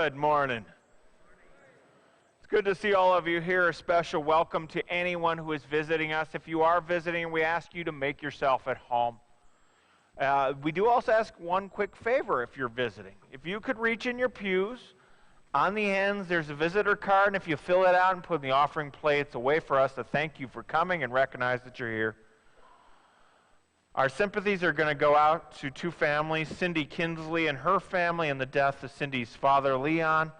Good morning. It's good to see all of you here. A special welcome to anyone who is visiting us. If you are visiting, we ask you to make yourself at home. We do also ask one quick favor if you're visiting. If you could reach in your pews, on the ends there's a visitor card, and if you fill it out and put it in the offering plate, it's a way for us to thank you for coming and recognize that you're here. Our sympathies are going to go out to two families, Cindy Kinsley and her family, and the death of Cindy's father, Leon,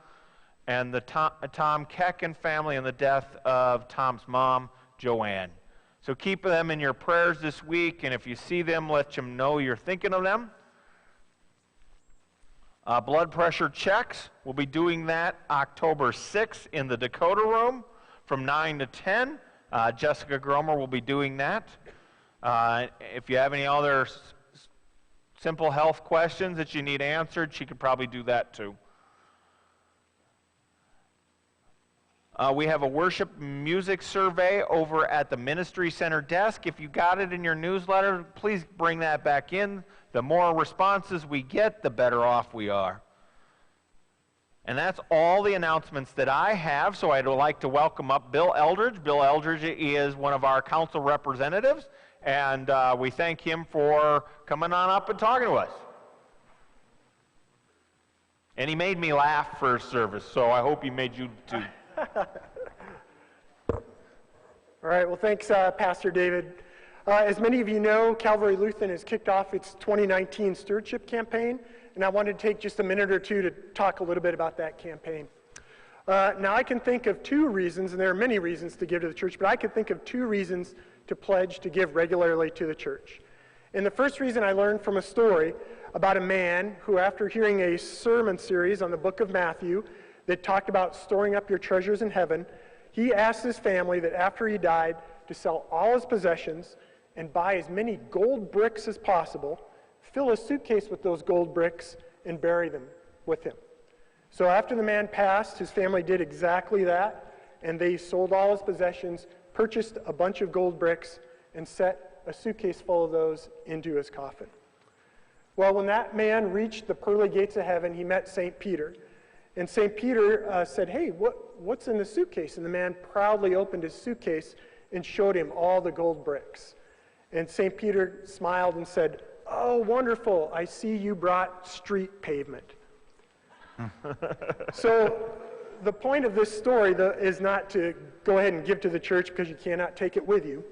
and the Tom Kecken family and the death of Tom's mom, Joanne. So keep them in your prayers this week, and if you see them, let them know you're thinking of them. Blood pressure checks, we'll be doing that October 6th in the Dakota room from 9 to 10. Jessica Gromer will be doing that. If you have any other simple health questions that you need answered, she could probably do that too. We have a worship music survey over at the Ministry Center desk. If you got it in your newsletter, please bring that back in. The more responses we get, the better off we are. And that's all the announcements that I have, so I'd like to welcome up Bill Eldridge. Bill Eldridge is one of our council representatives, and we thank him for coming on up and talking to us. And he made me laugh first service, so I hope he made you too. All right, well, thanks, Pastor David. As many of you know, Calvary Lutheran has kicked off its 2019 stewardship campaign, and I wanted to take just a minute or two to talk a little bit about that campaign. Now, I can think of two reasons, and there are many reasons to give to the church, but I can think of two reasons to pledge to give regularly to the church. And the first reason I learned from a story about a man who, after hearing a sermon series on the book of Matthew that talked about storing up your treasures in heaven, he asked his family that after he died to sell all his possessions and buy as many gold bricks as possible, fill a suitcase with those gold bricks, and bury them with him. So after the man passed, his family did exactly that, and they sold all his possessions, purchased a bunch of gold bricks, and set a suitcase full of those into his coffin. Well, when that man reached the pearly gates of heaven, he met St. Peter. And St. Peter said, "Hey, what's in the suitcase?" And the man proudly opened his suitcase and showed him all the gold bricks. And St. Peter smiled and said, "Oh, wonderful, I see you brought street pavement." So the point of this story is not to go ahead and give to the church because you cannot take it with you.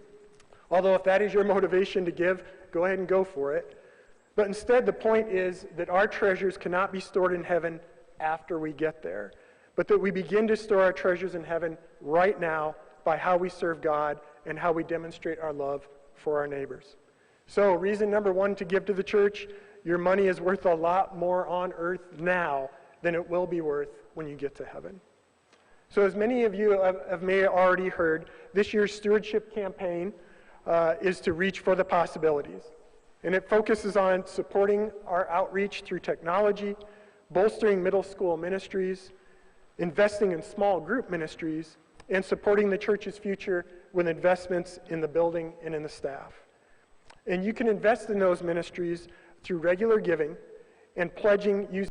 Although if that is your motivation to give, go ahead and go for it. But instead, the point is that our treasures cannot be stored in heaven after we get there, but that we begin to store our treasures in heaven right now by how we serve God and how we demonstrate our love for our neighbors. So reason number one to give to the church: your money is worth a lot more on earth now than it will be worth when you get to heaven. So as many of you have may have already heard, this year's stewardship campaign is to reach for the possibilities. And it focuses on supporting our outreach through technology, bolstering middle school ministries, investing in small group ministries, and supporting the church's future with investments in the building and in the staff. And you can invest in those ministries through regular giving and pledging using